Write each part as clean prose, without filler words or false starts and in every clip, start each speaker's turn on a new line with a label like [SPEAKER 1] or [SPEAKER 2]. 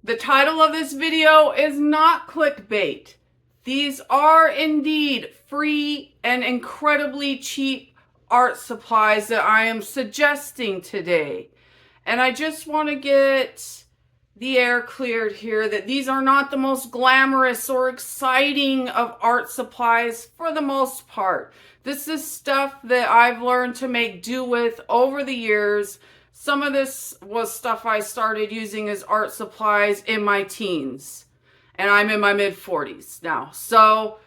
[SPEAKER 1] The title of this video is not clickbait. These are indeed free and incredibly cheap art supplies that I am suggesting today. And I just want to get the air cleared here that these are not the most glamorous or exciting of art supplies for the most part. This is stuff that I've learned to make do with over the years. Some of this was stuff I started using as art supplies in my teens. And I'm in my mid-40s now. So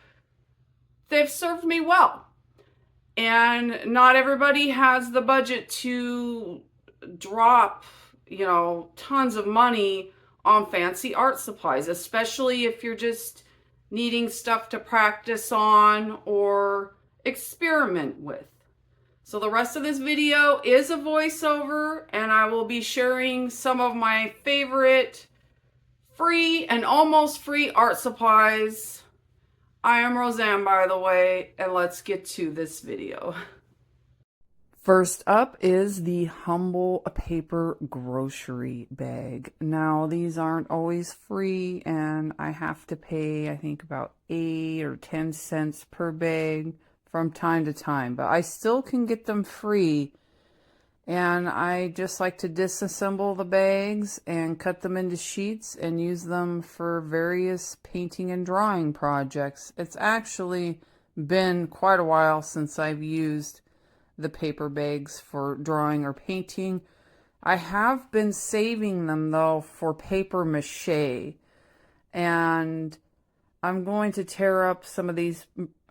[SPEAKER 1] they've served me well. And not everybody has the budget to drop, tons of money on fancy art supplies, especially if you're just needing stuff to practice on or experiment with. So the rest of this video is a voiceover, and I will be sharing some of my favorite free and almost free art supplies. I am Roseanne, by the way, and let's get to this video. First up is the Humble Paper Grocery Bag. Now, these aren't always free, and I have to pay, I think, about 8 or 10 cents per bag from time to time, but I still can get them free. And I just like to disassemble the bags and cut them into sheets and use them for various painting and drawing projects. It's actually been quite a while since I've used the paper bags for drawing or painting. I have been saving them though for paper mache, and I'm going to tear up some of these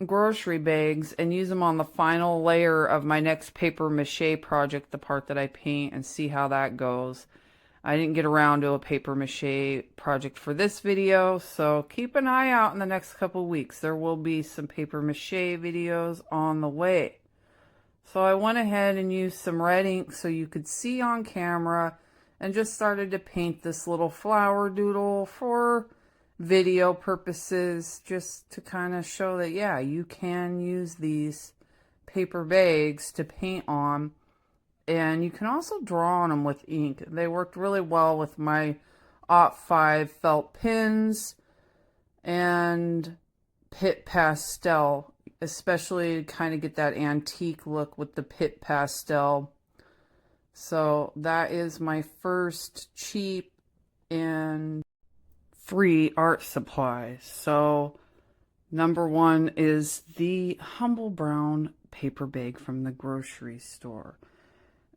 [SPEAKER 1] grocery bags and use them on the final layer of my next paper mache project, the part that I paint, and see how that goes. I didn't get around to a paper mache project for this video, so keep an eye out in the next couple weeks. There will be some paper mache videos on the way. So I went ahead and used some red ink so you could see on camera and just started to paint this little flower doodle for video purposes, just to kind of show that, yeah, you can use these paper bags to paint on, and you can also draw on them with ink. They worked really well with my '05 felt pens and Pitt pastel, especially to kind of get that antique look with the Pitt pastel. So that is my first cheap and free art supplies. So number one is the Humble Brown paper bag from the grocery store.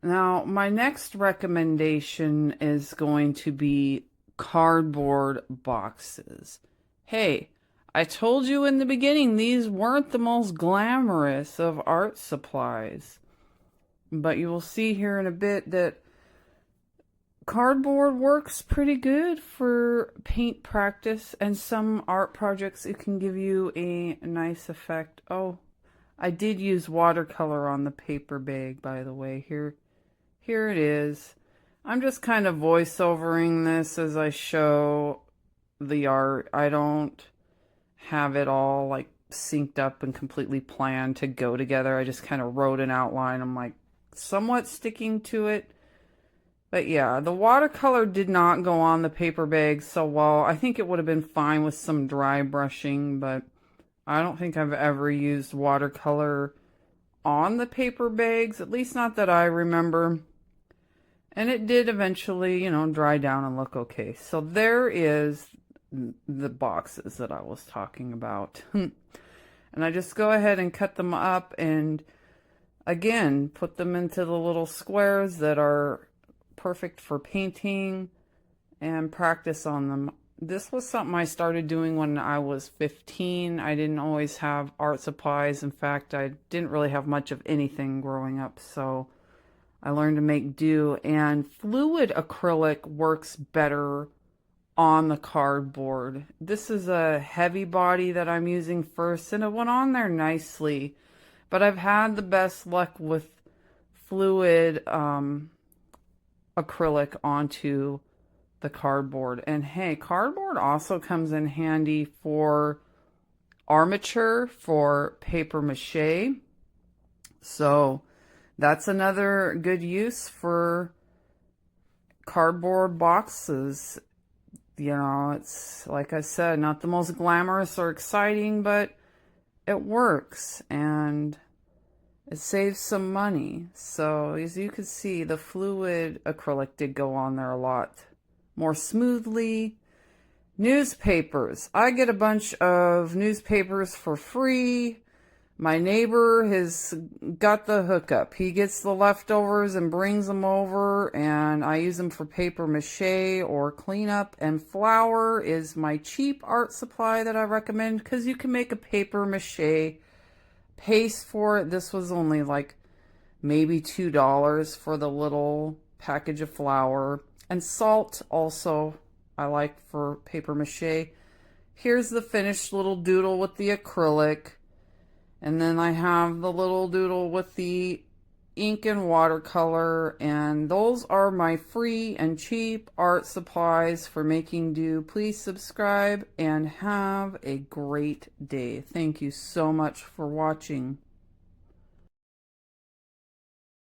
[SPEAKER 1] Now, my next recommendation is going to be cardboard boxes. Hey, I told you in the beginning these weren't the most glamorous of art supplies, but you will see here in a bit that cardboard works pretty good for paint practice, and some art projects it can give you a nice effect. Oh, I did use watercolor on the paper bag, by the way. Here it is. I'm just kind of voiceovering this as I show the art. I don't have it all like synced up and completely planned to go together. I just kind of wrote an outline. I'm like somewhat sticking to it. But yeah, the watercolor did not go on the paper bag so well. I think it would have been fine with some dry brushing, but I don't think I've ever used watercolor on the paper bags, at least not that I remember. And it did eventually, dry down and look okay. So there is the boxes that I was talking about. And I just go ahead and cut them up and, again, put them into the little squares that are perfect for painting and practice on them. This was something I started doing when I was 15. I didn't always have art supplies. In fact, I didn't really have much of anything growing up, so I learned to make do, and fluid acrylic works better on the cardboard. This is a heavy body that I'm using first, and it went on there nicely, but I've had the best luck with fluid acrylic onto the cardboard. And hey, cardboard also comes in handy for armature for paper mache. So that's another good use for cardboard boxes. You know, it's, like I said, not the most glamorous or exciting, but it works and it saves some money. So as you can see, the fluid acrylic did go on there a lot more smoothly. Newspapers. I get a bunch of newspapers for free. My neighbor has got the hookup. He gets the leftovers and brings them over, and I use them for paper mache or cleanup. And flour is my cheap art supply that I recommend because you can make a paper mache paste for it. This was only like maybe $2 for the little package of flour. And salt also I like for paper mache. Here's the finished little doodle with the acrylic. And then I have the little doodle with the ink and watercolor. And those are my free and cheap art supplies for making do. Please subscribe and have a great day. Thank you so much for watching.